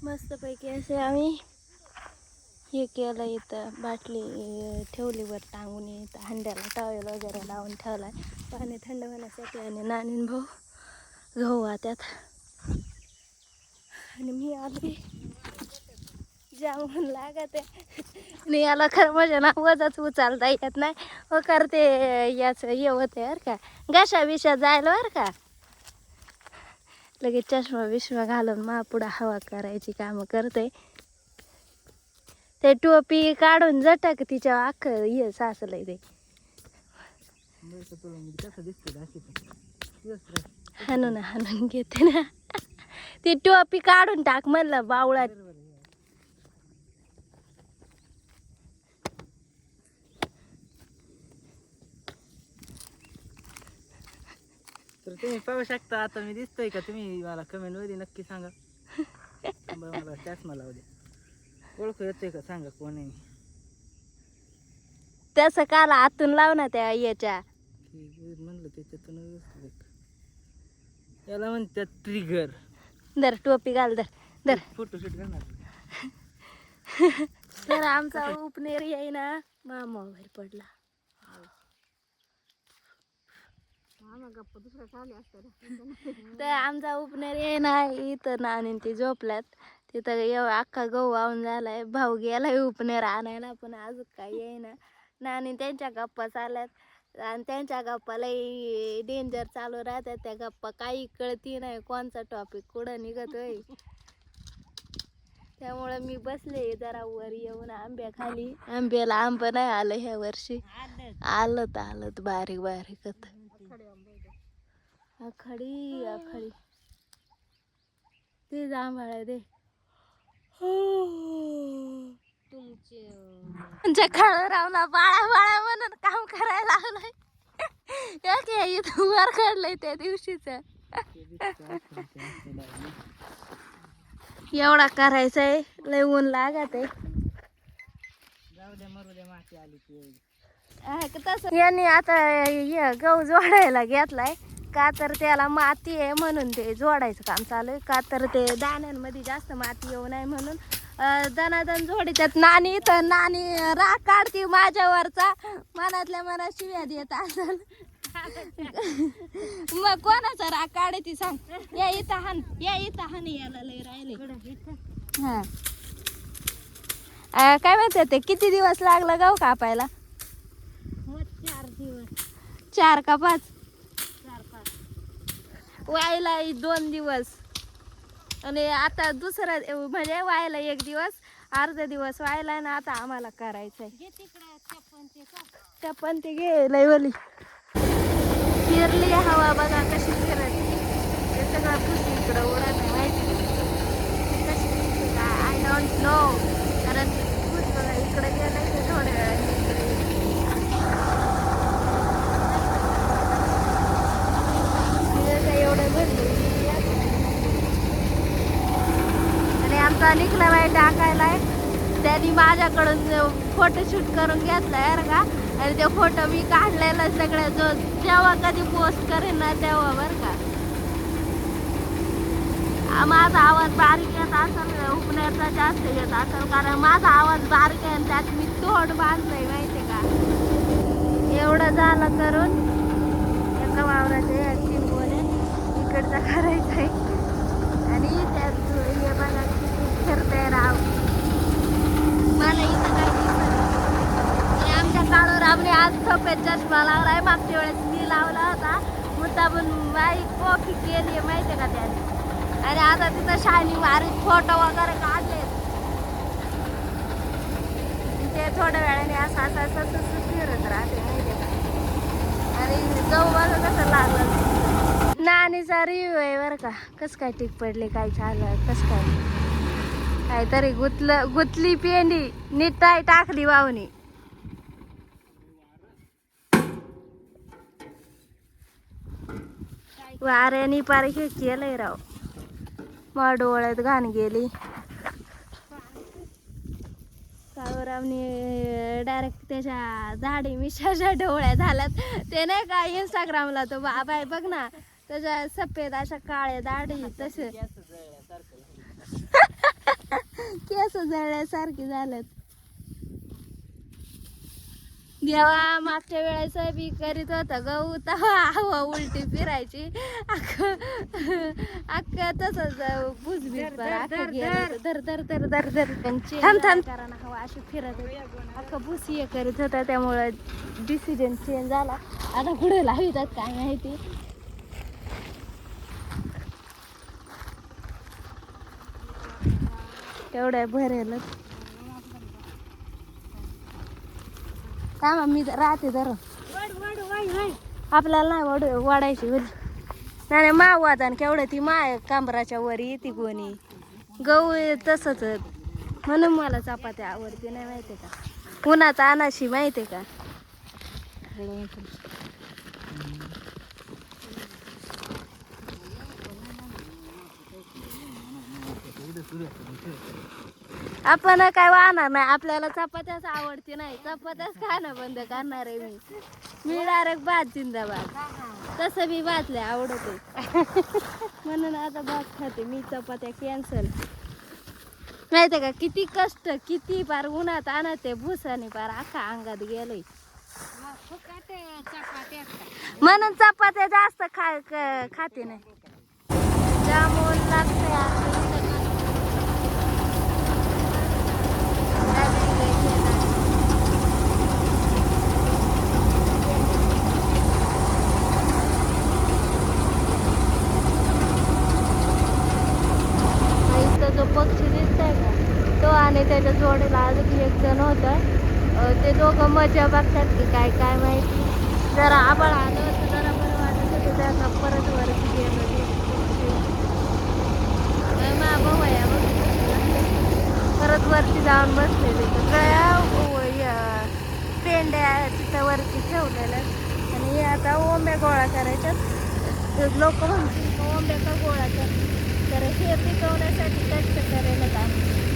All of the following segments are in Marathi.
मस्तपैकी असे आम्ही हे केलं. इथं बाटली ठेवली वर टांगून, इथं हंड्याला टॉवेल वगैरे लावून ठेवलाय पाणी थंड होण्यासाठी. आणि नानीन भाऊ गहू वात्यात आणि मी आली जामून लागत आहे. आणि याला खरं म्हणजे ना वजच उचलता येत नाही व करते याचं हे होते बरं का, घशा विषा जायला बरं का. लगेच चष्मा बिष्मा घालून महापुढं हवा करायची कामं करते. ते टोपी काढून झटक तिच्या अख्ख हे साचलंय ते. हाणून हाणून घेते ना. ती टोपी काढून टाक म्हणलं बावळा. तर तुम्ही पाहू शकता आता मी दिसतोय का, तुम्ही मला कमेंट मध्ये नक्की सांगा. मला चष्मा लावू द्या, ओळखू येतोय का सांगा कोण आहे. तसं काल आतून लाव ना त्या याच्या. म्हणलं त्याच्यातून याला म्हणतात ट्रिगर. दर टोपी घाल, दर दर. फोटोशूट करणार. तर आमचा उपनेर आहे ना मामा बाहेर पडला. तर आमचा उपनेर आहे ना इथं नानी ते झोपल्यात तिथं. अख्खा गहू वाहून झालाय. भाऊ गेलाय उपनेर आणायला पण अजून काही आहे ना. नानी त्यांच्या गप्पा चालल्यात आणि त्यांच्या गप्पा लई डेंजर चालू राहतात. त्या गप्पा काही कळती नाही कोणचा टॉपिक कुठं निघतोय. त्यामुळे मी बसले जरा वर येऊन आंब्याखाली. आंब्याला आंबा नाही आलं ह्या वर्षी. आलं बारीक बारीक आखडी आखडी ते जांभळ दे तुमच्या खाळरावला बाळा बाळा म्हणून काम करायला लागलंय. इथं वर काढलंय त्या दिवशीच. एवढा करायचंय, लय ऊन लागत आहे. तसं यांनी आता गहू जोडायला घेतलाय का तर त्याला माती आहे म्हणून ते जोडायचं काम चालू आहे. का तर ते दाण्यांमध्ये जास्त माती येऊ नये म्हणून दनादन जोडीच्यात. नानी तर नानी राग काढती माझ्यावरचा, मनातल्या मनात शिव्या देत असेल. मग कोणाचा राग काढते सांग. या इथं हान, या इथं हान, याला लय राहिले. हा काय म्हणते ते, किती दिवस लागला गहू कापायला? 4 दिवस. 4 का 5? 4-5. वायला 2 दिवस आणि आता दुसरा म्हणजे वायला 1 दिवस, अर्धा दिवस वायला ना. आता आम्हाला करायचंय. पण ते घे लयवली फिरली हवा बघा कशी फिरत. ते सगळं खुशी इकडं उडत नाही माहिती कशी दिसते का आय डोंट नो. कारण खुश बघा इकडे गेलं ते थोड्या वेळाने एवढं भरले. आणि आमचा निकला बाई टाकायलाय. त्यांनी माझ्याकडून फोटोशूट करून घेतलाय बरं का. आणि ते फोटो मी काढलेला सगळ्या जो जेव्हा कधी पोस्ट करेन ना तेव्हा बरं का. माझा आवाज बारीक येत असेल, उपनेरचा जास्त येत असेल कारण माझा आवाज बारीक आहे आणि त्यात मी तोंड बांधलंय माहितीये का. एवढं झालं करून एका वावराचे 3 गोणे इकडचा करायचंय. आणि त्यात हे बघा किती फिरतंय राव. मला इथं काय दिसत. आमच्या काळूरामने आज सफेद चष्मा लावलाय. मागच्या वेळेस मी लावला होता मुद्दामून बाई कॉफी केली माहितीये का त्याने. आणि आता तिथं शायनिंग मारीत फोटो वगैरे काढले. ते थोड्या वेळाने असं फिरत राहते माहितीये का. अरे जाऊ बघा कसं लागलं. नानीचा रिव्ह्यू आहे बरं का. कसं काय टीक पडले, काय झालं, कसं काय काहीतरी गुतली पेंडी नीटाय टाकली वावणी. वाऱ्याने पार हे केलंय राव. मग डोळ्यात घाण गेली. काळूरामने डायरेक्ट त्याच्या दाढी मिशाच्या डोळ्या झाल्यात. ते नाही का इंस्टाग्रामला तो बाबा आहे बघ ना, त्याच्या सफेद अशा काळ्या दाढी तसे केस जळल्यासारखी झाल्यात. देवा मागच्या वेळेस बी करीत होता गहू तवा हवा उलटी फिरायची अख्ख तसंच भुजबीत धर धर धर धर धर थांब थांब कारण हवा अशी फिरत होती अख्खा भुस हे करीत होता. त्यामुळं डिसिजन चेंज झाला. आता पुढे लावितात काय माहिती. तेवढ्या भरेलच काय मग मी राहते जरा आपल्याला नाही वाढायची नाही मावादा केवढं ती माय कांबराच्या वर येते कोणी गहू तसंच म्हणून मला चपात्या आवडते. नाही माहिती का उन्हाचा अनाशी माहिती का. आपण काय वाहणार नाही. आपल्याला चपात्याच आवडते नाही. चपात्याच खाणं बंद करणार आहे मी डायरेक्ट भात जिंदाबाद. तसं मी भातले आवडते म्हणून आता भात खाते मी. चपात्या कॅन्सल माहिती का. किती कष्ट किती पार उन्हात आणते भुसाने पार अख्खा अंगात गेलंय म्हणून चपात्या जास्त खाते नाही. जामून लागते जो पक्षी दिसतंय का तो आणि त्याच्या जोडीला अजून एक जण होतं. ते दोघं मजा बघतात की काय काय माहिती. जरा आबाळ आलं होतं जरा बरं वाटत होतं. त्याचा परत वरती गेलं भाऊ आहे परत वरती जाऊन बसलेले सगळ्या पेंड्या तिथं वरती ठेवलेल्या. आणि हे आता ओंब्या गोळा करायच्यात. लोक म्हणतील ओंब्या का गोळा कर तर हे पिकवण्यासाठी कष्ट करायला काय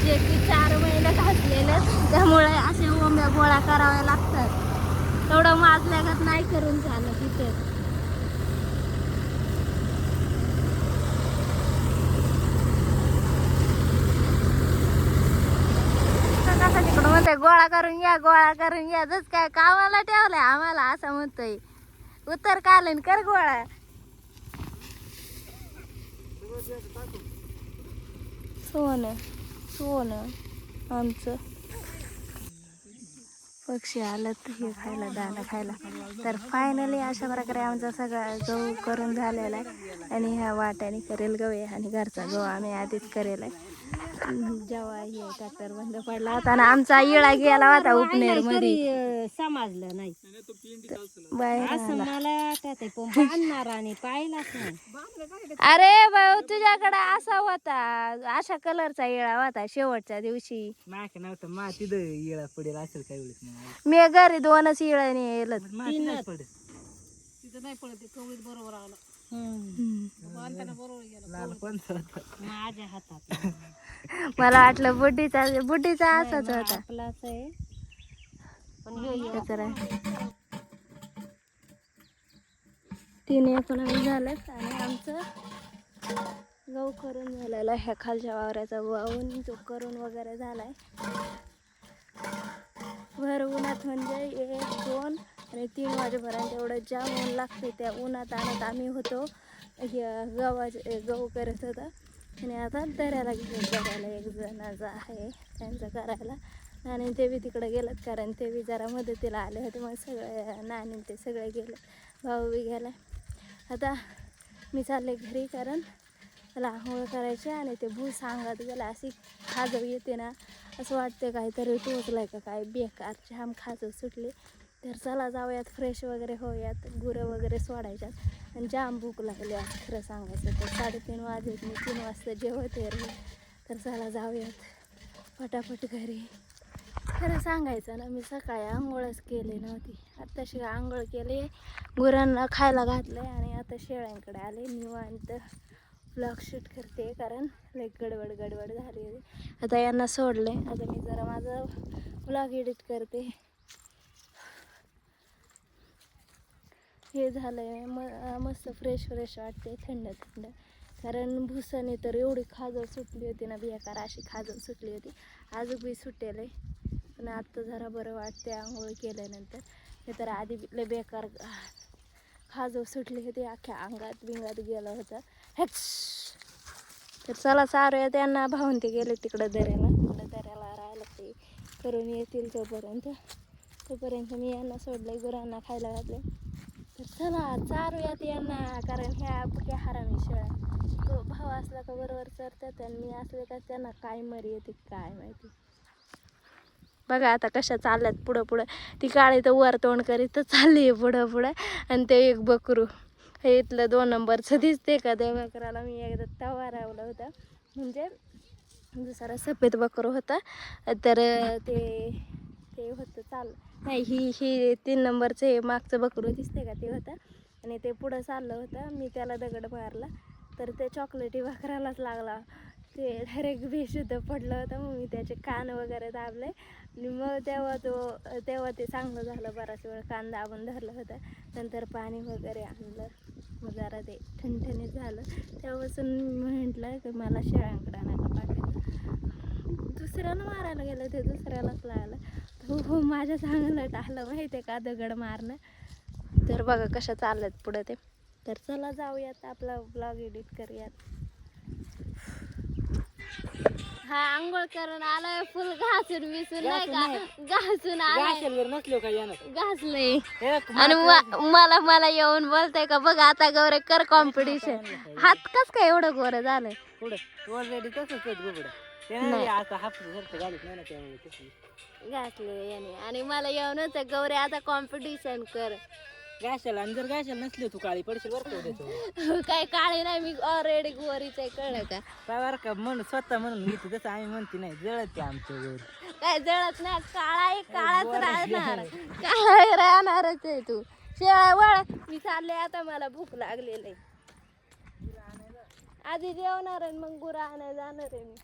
जे की 4 महिने घातलेले त्यामुळे असे ओंब्या गोळा कराव्या लागतात. तेवढं माजल्यागत नाही करून झालं तिथे. कसं तिकडं म्हणतोय गोळा करून या जस काय कामाला ठेवलंय आम्हाला असं म्हणतोय. उतर कालन कर गोळा. सोनं आमचं पक्षी आलं हे खायला दाणा खायला. तर फायनली अशा प्रकारे आमचा सगळा गहू करून झालेला आहे. आणि ह्या वाट्याने करेल गहू आणि घरचा गहू आम्ही आधीच करेल आहे. जेव्हा हे ट्रॅक्टर बंद पडला होता आणि आमचा इळा गेला होता उपनेर मध्ये समजलं नाही बाहेर मला आणणार आणि पाहिलाच नाही. अरे भाऊ तुझ्याकडे असा होता अशा कलरचा इळा होता शेवटच्या दिवशी. माहिती नव्हतं मा तिथं येळा पडेल असेल काही वेळेस. मी घरी 2च इळाने येल पडेल तिथं नाही पडत कवळीत बरोबर आला लाल पण माझ्या हातात. मला वाटलं बुड्डीचा असाच होता. आपलाच आहे कचरा 3 एकोणा झालं. आणि आमचं गहू करून झालेला ह्या खालच्या वावराचा वाहून तो करून वगैरे झालाय. भर उन्हात म्हणजे 1, 2 आणि 3 वाजेपर्यंत एवढं जाम ऊन लागते. त्या उन्हात आणत आम्ही होतो गहू करत होता. आणि आता दऱ्याला एक जणाचा आहे त्यांचं करायला. आणि ते बी तिकडे गेलं कारण ते बी जरा मदतीला आले होते. मग सगळे नाणी ते सगळे गेले. भाऊ बी गेला. आता मी चालले घरी कारण मला आंघोळ करायचे. आणि ते भूस अंगात गेला अशी खाजव येते ना असं वाटते काहीतरी टोचलाय का काय बेकार जाम खाजव सुटली. तर चला जाऊयात फ्रेश वगैरे होऊयात गुरं वगैरे सोडायच्यात. आणि जाम भूक लागली आज खरं सांगायचं तर 3:30 वाजत मी 3 वाजता जेवते रे. तर चला जाऊयात पटापट घरी. खरं सांगायचं ना मी सकाळी आंघोळच केली नव्हती. आत्ताशी आंघोळ केली गुरांना खायला घातलं आणि आता शेळ्यांकडे आले निवांत ब्लॉग शूट करते कारण लई गडबड झाली होती. आता यांना सोडले. आता मी जरा माझं ब्लॉग एडिट करते. हे झालंय मस्त फ्रेश वाटते थंड कारण भुसाने तर एवढी खाजळ सुटली होती ना, बेकार अशी खाजळ सुटली होती. अजून बी सुटेल आहे, पण आत्ता जरा बरं वाटते आंघोळ केल्यानंतर. हे तर आधी लय बेकार खाजळ सुटली होती, अख्ख्या अंगात बिंगात गेलं होतं. तर चला सारूया त्यांना. भाऊन ते गेले तिकडं दऱ्याला राहायला, ते करून येतील तोपर्यंत मी यांना सोडलंय, गुरांना खायला घातले. तर चला चारूयात यांना, कारण ह्या पुक्या हरामी शेळ्या तो भाऊ असला का बरोबर चरतात आणि मी असले का त्यांना काय मरी येते काय माहिती. बघा आता कशा चालल्यात पुढं. ती काळी तर वर तोंड करीत चालली आहे पुढं. आणि ते एक बकरू हे इथलं 2 नंबरचं दिसते का, त्या बकराला मी एकदा तवा रावला होता. म्हणजे दुसरा सफेद बकरू होता, तर ते होतं नाही, ही 3 नंबरचं हे मागचं बकरू दिसते का ते होतं. आणि ते पुढं चाललं होतं, मी त्याला दगड मारला तर ते चॉकलेटी बकरालाच लागला. ते डायरेक्ट बेशुद्ध पडलं होतं. मग मी त्याचे कान वगैरे दाबले आणि मग तेव्हा ते चांगलं झालं. बराच वेळ कान दाबून धरलं होतं. नंतर पाणी वगैरे आणलं, मग जरा ते ठणठणीत झालं. तेव्हापासून म्हटलं की मला शेळ्यांकडे नका पाठवायचं. दुसऱ्यानं मारायला गेलं, ते दुसऱ्यालाच लागलं. हो माझ्या चांगलं टाकलं माहिती आहे का दगड मारणं. तर बघा कशा चालल्यात पुढं ते. तर चला जाऊयात, आपला ब्लॉग एडिट करूयात. हा आंघोळ करून आलाय, फुल घासून विसून नाही का, घासून आलाय, नसलो का यानं घासलंय. आणि मला येऊन बोलताय का, बघ आता गौरे कर कॉम्पिटिशन. हात कस काय एवढं गोरं झालंय? ऑलरेडी तसंच गुबड नाही. आता हात घालत नाही ना, त्यामुळे घासले याने. आणि मला येऊनच गौरे आता कॉम्पिटिशन कर. गाशाला, आणि जर गाशाला नसली तू काळी पडशील बरं का. काय काळी नाही, मी ऑलरेडी गोरीच आहे, कळलं का? काय बरं का, स्वतः म्हणून घेते तसं आम्ही म्हणते नाही, जळते आमच्या वर. काय जळत नाही, काळा आहे, काळाच राहणार, काळा राहणारच आहे तू. शेळा वळ, मी चालले आता, मला भूक लागलेली. आधी जेवणार आहे मग गुरा आणायला जाणार आहे मी.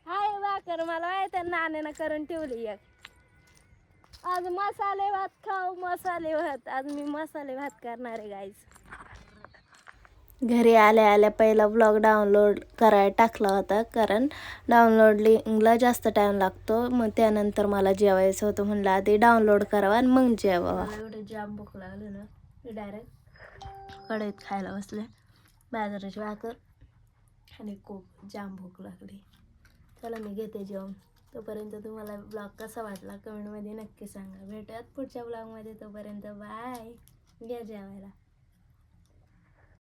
हाय भाकर मला माहिती आहे, नाण्यानं करून ठेवली एक. आज मसाले भात खाऊ, मसाले भात. आज मी मसाले भात करणार आहे गाईज. घरी आल्या पहिला ब्लॉग डाउनलोड करायला टाकला होता, कारण डाउनलोडिंगला जास्त टाइम लागतो. मग त्यानंतर मला जेवायचं होतं, म्हणलं आधी डाउनलोड करावा आणि मग जेवावा. एवढं जाम भूक लागली ना, मी डायरेक्ट कढईत खायला बसले. बाजरीची भाकर आणि खूप जाम भूक लागली. चला मी घेते जेवण. तोपर्यंत तुम्हाला ब्लॉग कसा वाटला कमेंटमध्ये नक्की सांगा. भेटूयात पुढच्या ब्लॉगमध्ये. तोपर्यंत बाय. घ्या जेवायला.